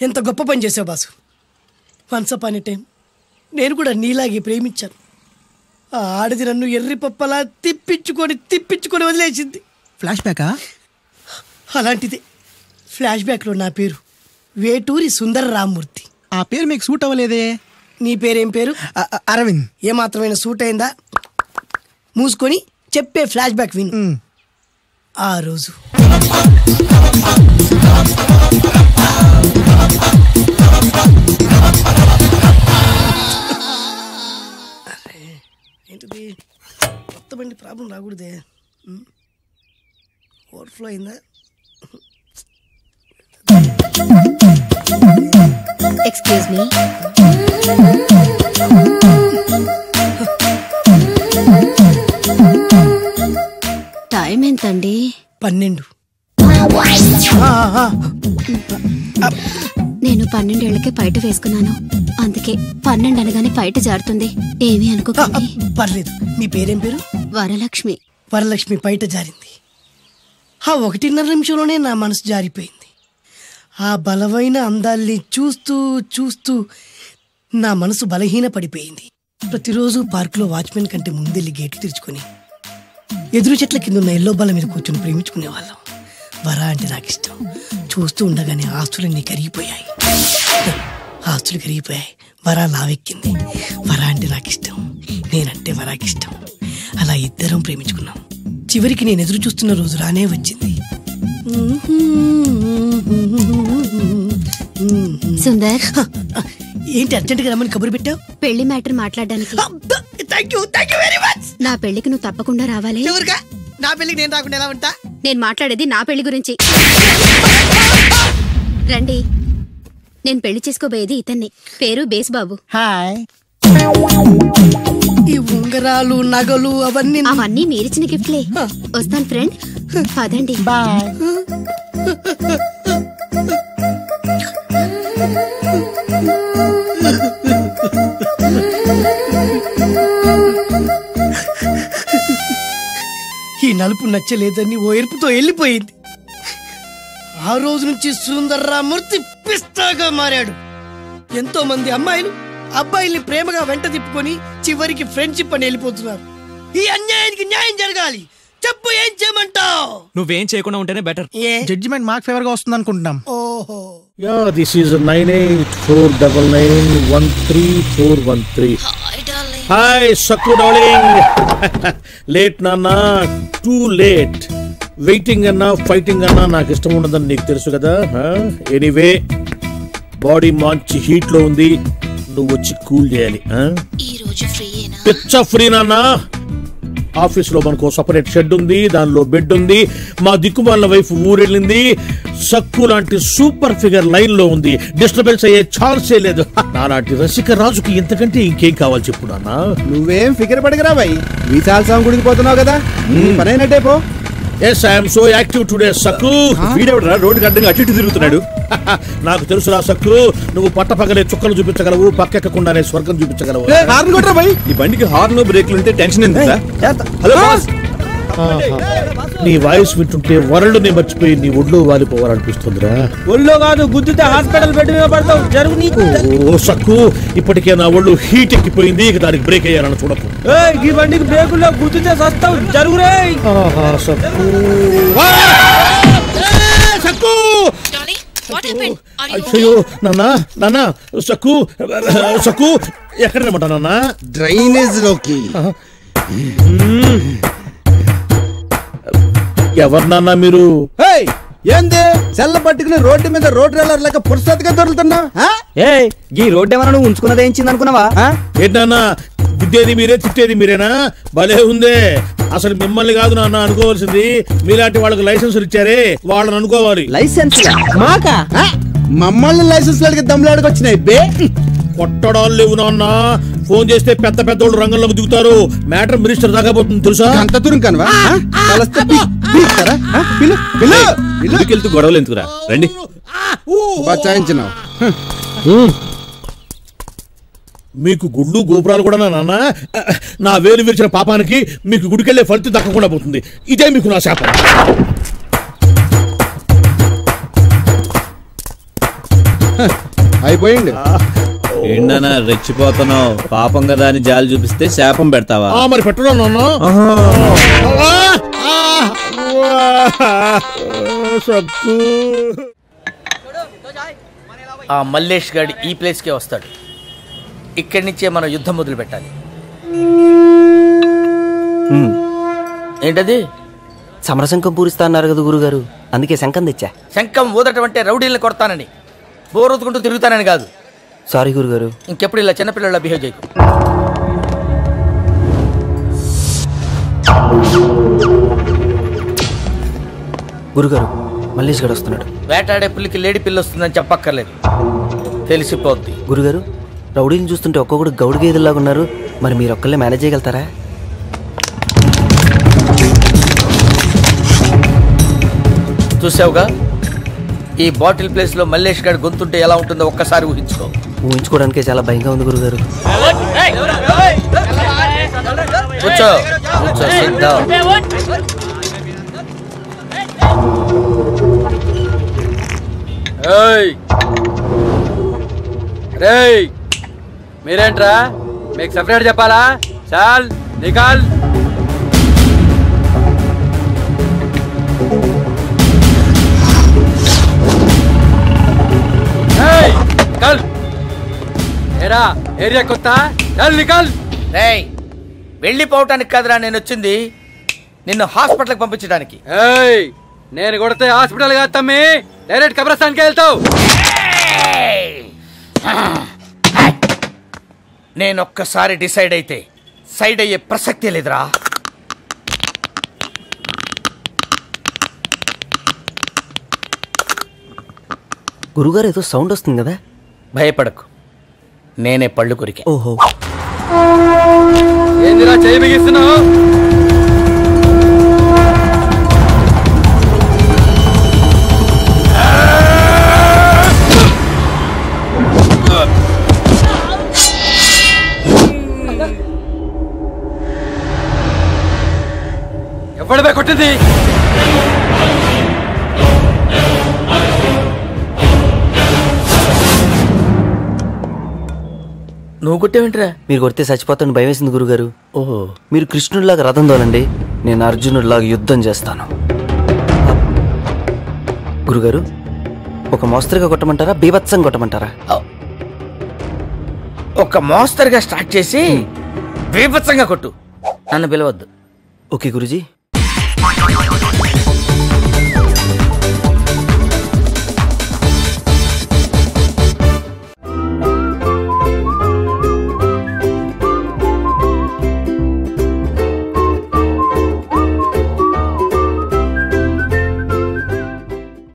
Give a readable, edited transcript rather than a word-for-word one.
ఎంత గొప్ప పని చేసావు boss. Once upon a time నేను కూడా నీలాగే ప్రేమించాను. ఆ ఆడది నన్ను ఎర్రి పప్పలా తిప్పించుకొని వదిలేసింది. ఫ్లాష్ బ్యాకా? అలాంటిదే. ఫ్లాష్ బ్యాక్లో నా పేరు వేటూరి సుందర రామ్మూర్తి. ఆ పేరు మీకు సూట్ అవ్వలేదే. నీ పేరేం పేరు? అరవింద్. ఏమాత్రమైన సూట్ అయిందా? మూసుకొని చెప్పే ఫ్లాష్ బ్యాక్ విను. ఆ రోజు ఏంటిది కొత్త బండి ప్రాబ్లం రాకూడదే. ఓవర్ఫ్లో అయిందా? Excuse me. టైం ఎంతండి? 12. నేను 12 ఏళ్లకే పైట వేసుకున్నాను. అందుకే 12 అనగానే పైట జారుతుంది. ఏమీ అనుకోకండి. పర్లేదు. మీ పేరేం పేరు? వరలక్ష్మి. వరలక్ష్మి పైట జారింది. ఆ 1.5 నిమిషంలోనే నా మనసు జారిపోయింది. ఆ బలమైన అందాల్ని చూస్తూ చూస్తూ నా మనసు బలహీన పడిపోయింది. ప్రతిరోజు పార్కులో వాచ్మెన్ కంటే ముందెళ్ళి గేట్లు తెరుచుకొని ఎదురు చెట్ల కింద ఉన్న ఎల్లో బాల మీద కూర్చొని ప్రేమించుకునేవాళ్ళం. వరా అంటే నాకు ఇష్టం. చూస్తూ ఉండగానే ఆస్తులన్నీ కరిగిపోయాయి. వరా లావెక్కింది. వరా అంటే నాకు ఇష్టం, నేనంటే వరాకి ఇష్టం. అలా ఇద్దరం ప్రేమించుకున్నాం. చివరికి నేను ఎదురు చూస్తున్న రోజు రానే వచ్చింది. సుందర్, ఏంటి అర్జెంట్గా రమ్మని కబురు పెట్టావు? పెళ్లి మ్యాటర్ మాట్లాడడానికి. నా పెళ్లికి నువ్వు తప్పకుండా రావాలి. నా పెళ్లికి నేను రాకుండా ఎలా ఉంటా? నేను మాట్లాడేది నా పెళ్లి గురించి. రండి. నేను పెళ్లి చేసుకోబోయేది ఇతన్ని. పేరు బేస్బాబు. హాయ్. ఈ ఉంగరాలు నగలు అవన్నీ మీరిచ్చిన గిఫ్ట్లే. వస్తాను ఫ్రెండ్. పదండి. బాయ్. ఈ నలుపు నచ్చలేదని ఓ ఎరుపుతో వెళ్ళిపోయింది. ఆ రోజు నుంచి సుందర్రామూర్తి పిస్తాగా మారాడు. ఎంతో మంది అమ్మాయిలు అబ్బాయిల్ని ప్రేమగా వెంట తిప్పుకొని చివరికి ఫ్రెండ్షిప్ అని వెళ్ళిపోతున్నారు. ఈ అన్యాయానికి న్యాయం జరగాలి. చెప్పు, ఏం చేయమంటావు? నువ్వేం చేయకుండా ఉంటేనే బెటర్. జడ్జిమెంట్ మాకు ఫేవర్ గా వస్తుంది అనుకుంటున్నాం. ఓహో. Yeah, this is 9849913413. Hi Sakku darling. Late నాన్నా, టూ లేట్. వెయిటింగ్ అన్నా ఫైటింగ్ అన్నా నాకు ఇష్టం ఉండదని నీకు తెలుసు కదా. ఎనీవే, బాడీ మంచి హీట్ లో ఉంది. నువ్వు వచ్చి కూల్ చేయాలి. పిచ్చ ఫ్రీ నాన్నా. ఆఫీస్ లో మనకు సపరేట్ షెడ్ ఉంది, దానిలో బెడ్ ఉంది. మా దిక్కుమాలిన వైఫ్ ఊరెళ్ళింది. సక్కు లాంటి సూపర్ ఫిగర్ లైన్ లో ఉంది. డిస్టర్బెన్స్ అయ్యే ఛాన్సే లేదు. నాలాంటి రసిక రాజుకి ఇంతకంటే ఇంకేం కావాలి చెప్పు నాన్న. నువ్వేం ఫిగర్ పడగరా బాయ్. విశాల్ స్వామి గుడికి పోతున్నావు కదా, పనైనట్టే పో. Yes, I'm so active today Sakku. వీడెవడరా రోడ్డుకి అడ్డంగా అటు ఇటు తిరుగుతున్నాడు? నాకు తెలుసురా సక్కు, నువ్వు పట్టపగలే చుక్కలు చూపించగలవు, పక్కెక్కకుండానే స్వర్గం చూపించగలవు. హార్న్ కొట్టరా బాయ్. ఈ బండికి హార్న్ బ్రేక్లు ఉంటే టెన్షన్ ఎందుకు? Hello boss. నీ వాయిస్ వింటుంటే వరల్డ్ మర్చిపోయి నీ ఒళ్ళో వాలిపోవాలనిపిస్తుందిరా. ఒళ్ళో కాదు, గుద్దుతే హాస్పిటల్ బెడ్ మీద పడతావు. జరుగు నీకు. ఓ సక్కు, ఇప్పటికే నా ఒళ్ళు హీట్ ఎక్కిపోయింది. ఇక దానికి బ్రేక్ అయ్యాలని చూడకు. ఈ బండికి బ్రేకుల్లో గుద్దుతే సస్తావు. జరుగురే. సక్కు, అయ్యో నాన్నా, నాన్నా, సక్కు సక్కు ఎక్కడ రమ్మంటా నాన్నా? డ్రైనేజ్ లోకి. ఎవరు నాన్నా మీరు? ఏంది సెల్ల పట్టుకుని రోడ్డు మీద రోడ్ రోలర్ లేక పురుషత్గా దొరుకుతున్నా? ఈ రోడ్డు ఏమన్నా నువ్వు ఉంచుకున్నది ఏంచింది అనుకున్నావా? ఏంటన్నా, గుద్దేది మీరే తిట్టేది మీరేనా? భలే ఉందే. అసలు మిమ్మల్ని కాదు నాన్న అనుకోవాల్సింది. మీలాంటి వాళ్ళకి లైసెన్స్ ఇచ్చారే వాళ్ళని అనుకోవాలి. లైసెన్స్ మాకా? మమ్మల్ని లైసెన్స్ లడికి దమ్ములాడికి వచ్చినాయి. కొట్టడాలు లేవు నాన్న. ఫోన్ చేస్తే పెద్ద పెద్ద వాళ్ళు రంగంలోకి దిగుతారు. మ్యాటర్ మినిస్టర్ దాకా పోతుంది తెలుసా? అంత దూరం కనవా? వెళ్తూ గొడవలు ఎందుకురా? రండి. బచాయించినావు. మీకు గుళ్ళు గోపురాలు కూడా నాన్న. నా వేలు విరిచిన పాపానికి మీకు గుడికెళ్లే ఫలితం దక్కకుండా పోతుంది. ఇదే మీకు నా శాపం. అయిపోయింది. ఏంటన్నా రెచ్చిపోతున్నావు? పాపం కదా అని జాలి చూపిస్తే శాపం పెడతావా? మరి పెట్టరా నాన్న. ఆ మల్లేష్ గాడి ఈ ప్లేస్కే వస్తాడు. ఇక్కడి నుంచే మనం యుద్ధం మొదలు పెట్టాలి. ఏంటది? సమరశంఖం పూరిస్తా అన్నారు కదా గురుగారు, అందుకే శంఖం తెచ్చా. శంఖం ఊదటం అంటే రౌడీల్ని కొడతానని, బోరొత్తుకుంటూ తిరుగుతానని కాదు. సారీ గురుగారు. ఇంకెప్పుడు ఇలా చిన్నపిల్లల బిహేవ్ చేయకు. గురుగారు మల్లేష్ గడు వస్తున్నాడు. వేటాడే పులికి లేడి పిల్ల వస్తుందని చెప్పక్కర్లేదు, తెలిసిపోద్ది. గురుగారు రౌడీని చూస్తుంటే ఒక్కొక్కడు గౌడు గేదెల్లాగా ఉన్నారు, మరి మీరు ఒక్కళ్ళే మేనేజ్ చేయగలుగుతారా? చూసావుగా, ఈ బాటిల్ ప్లేస్ లో మల్లేష్ గారి గొంతుంటే ఎలా ఉంటుందో ఒక్కసారి ఊహించుకో. ఊహించుకోవడానికే చాలా భయంగా ఉంది గురుగారు. కూర్చో కూర్చో, సిద్ధం. మీరేంట్రా, మీకు సెపరేట్ చెప్పాలా? చాల్ నికాల్. నికాల్. ఏరా ఏరియా కొత్త? చాల్ నికాల్. రేయ్, వెళ్ళిపోవటానికి కదరా నేను వచ్చింది, నిన్ను హాస్పిటల్కి పంపించడానికి. నేను కొడితే హాస్పిటల్ కాదు తమ్మి, డైరెక్ట్ కబ్రస్థాన్కి వెళ్తావు. నేనొక్కసారి డిసైడ్ అయితే సైడ్ అయ్యే ప్రసక్తే లేదురా. గురుగారు ఏదో సౌండ్ వస్తుంది కదా? భయపడకు, నేనే పళ్ళు కొరికా. ఓహో, ఏందిరా చేయి బిగిస్తున్నావు? ఎవడమే కొట్టింది? నువ్వు కొట్టేవింట్రా? మీరు కొడితే చచ్చిపోతాను భయం వేసింది గురుగారు. ఓహో, మీరు కృష్ణుడిలాగా రథం తోలండి, నేను అర్జునుడిలాగా యుద్ధం చేస్తాను. గురుగారు ఒక మోస్తరుగా కొట్టమంటారా, బీభత్సంగా కొట్టమంటారా? ఒక మోస్తరుగా స్టార్ట్ చేసి బీభత్సంగా కొట్టు, నన్ను పిలవద్దు. ఓకే గురుజీ.